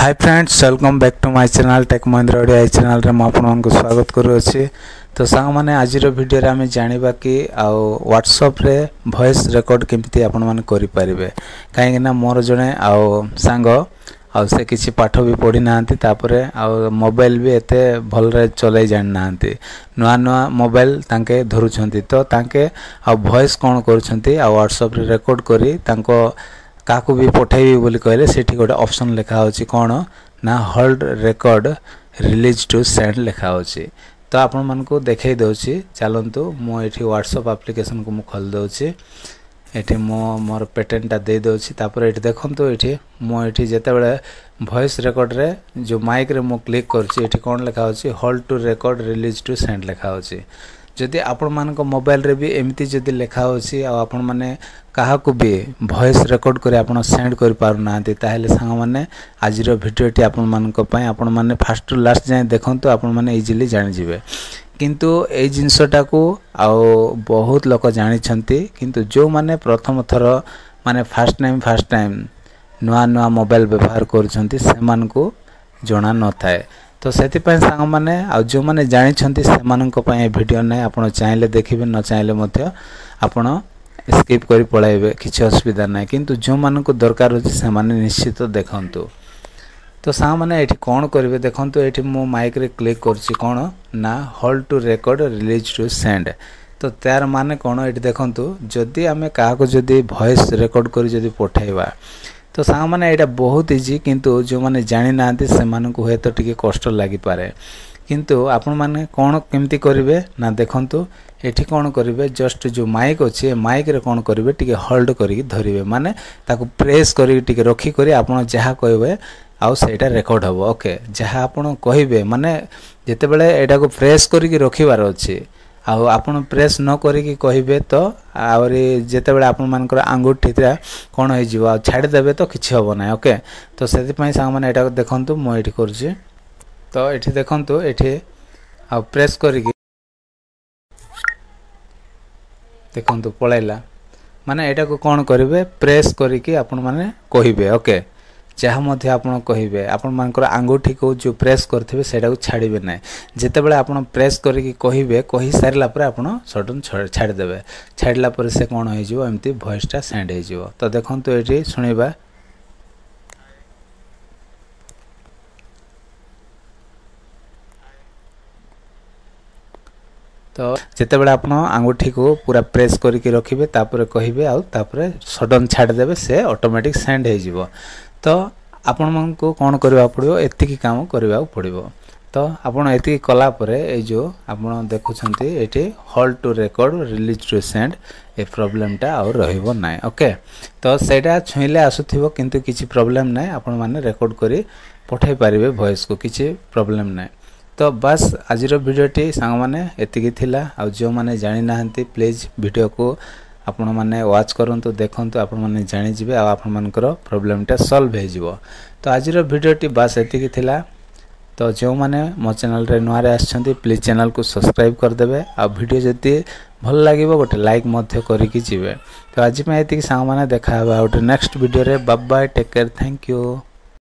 Hi friends, welcome back to my channel tech Mahindra Odia channel रे मैं आपको स्वागत करूँगी। तो सांग मैंने आज वीडियो रे आम जाना कि व्हाट्सएप रे वॉइस रिकॉर्ड केमती आपण मैंने करें कहीं मोर जड़े सांग से किसी पाठ भी पढ़ी ना मोबाइल भी एते भल चल जानी ना नुआ नुआ मोबाइल तांके धरुछंती तो तांके वॉइस कौन करुछंती व्हाट्सएप रे रिकॉर्ड करी तांको काकू भी पठेबी बोली कहले सेठी गोटे ऑप्शन लिखा होची कौन ना hold record release to send लिखा होची। तो आपण मन को देखाई दउची चलंतु मो एठी व्हाट्सएप एप्लिकेशन को मु खोल दउची एठी मो मोर पेटेंटा दे दउची तापर एठी देखंतु एठी मो एठी जेते बेले वॉइस रिकॉर्ड रे जो माइक रे मो क्लिक करची एठी कोन लिखा होची hold to record release to send लिखा होची। जदि आपण मान को मोबाइल रे भी एमती जदि लिखा होची आपण माने कहा को भी वॉइस रिकॉर्ड करे आपण सेंड कर पारु नांती ताहेले सांग माने आज रो वीडियोटी आपण मान को पय आपण माने फर्स्ट टू लास्ट जाय देखंतु आपण माने इजीली जानि जिवे। किंतु ए जिंसटा को बहुत लोक जानि छंती किंतु जो माने प्रथम थर माने फर्स्ट टाइम नुआ नुआ मोबाइल व्यवहार करूछंती से मान को जणा न थाए। तो सेति पय सांग माने जो माने जानि छंती से मान को पय वीडियो नै आपण चाहिले देखिबे न चाहिले मध्य आपण स्किप करी पळाइबे किछि असुविधा नै किंतु जो मान को दरकार होछि से माने निश्चित देखंतु। तो सांग माने एठी कोन करिवे देखंतु एठी मो माइक रे क्लिक करछि कोन ना hold to record release to send. तो तार माने कोन एठी देखंतु जदि हमें काहा को जदि वॉइस रिकॉर्ड करी जदि पठाइबा तो सांग माने एटा बहुत इजी किंतु जो माने जानि नांती से मान को हे तो टिके कष्ट लागि पारे किंतु आपण माने कोन केमती करिवे ना देखंतु एठी कोन करिवे जस्ट जो माइक अछि माइक रे कोन करिवे टिके होल्ड करी धरिवे माने ताको प्रेस करी टिके रखी करी आपण जहा कहबे आउ सेटा रिकॉर्ड हबो। ओके जहा आपण कहबे माने जते बेले एटा को प्रेस करी की रखिबार अछि आपण प्रेस न करी कहबे तो आउरी जते बेले आपण मानकर आंगुठी कोन होई जिवो छाडी देबे तो किछि हबो ना। ओके तो सेति पई सांग माने एटा देखंतु मो एठी करछि तो एठी देखंतु एठी प्रेस करी देखंतु पळैला माने एटा को कोन करिवे प्रेस करी की आपण माने कहिबे। ओके जहा मध्य आपण कहिबे आपण मानकर आंगुठी को जो प्रेस करथिबे सेटा को छाडीबे नै जेते बेले आपण प्रेस करी की कहिबे कहि सारला पर आपण सडन छाडी देबे छाडला पर से कोन होई जिवो एम्ति वॉइस टा सेंड होई जिवो। तो देखंतु एठी सुनिबा तो जेते बेले आपण आंगुठी को पूरा प्रेस करके रखिबे तापर कहिबे आ तापर सडन छाडी देबे से ऑटोमेटिक सेंड हो जिवो। तो आपण मन को कोन करबा पड़िबो एतिकी काम करबा पड़िबो। तो आपण एतिकी कला परे ए जो आपण देखुछंती एठी hold to record release to send ए प्रॉब्लम टा और रहइबो नै। ओके तो सेटा छुइले आसुथिबो किंतु किछि प्रॉब्लम नै आपण माने रिकॉर्ड करी पठाई परिबे वॉइस को किछि प्रॉब्लम नै। तो बस आज वीडियोटी सांग माने एतिकी थिला जो माने जानि नाहंती प्लीज वीडियो को आपण माने वाच करंतु देखंतु आपण माने जानि जिवे आपण मानकर प्रॉब्लम टा सॉल्व हे जिवो। तो आज वीडियोटी बस एतिकी थिला। तो जो माने मो चैनल रे नुआरे आछंती प्लीज चैनल को सब्सक्राइब कर देबे वीडियो जति भल लागिवो गोटे लाइक मध्य करी की जिवे। तो आज मैं एतिकी सांग माने देखा होबा गोटे नेक्स्ट वीडियो रे bye bye take care thank you.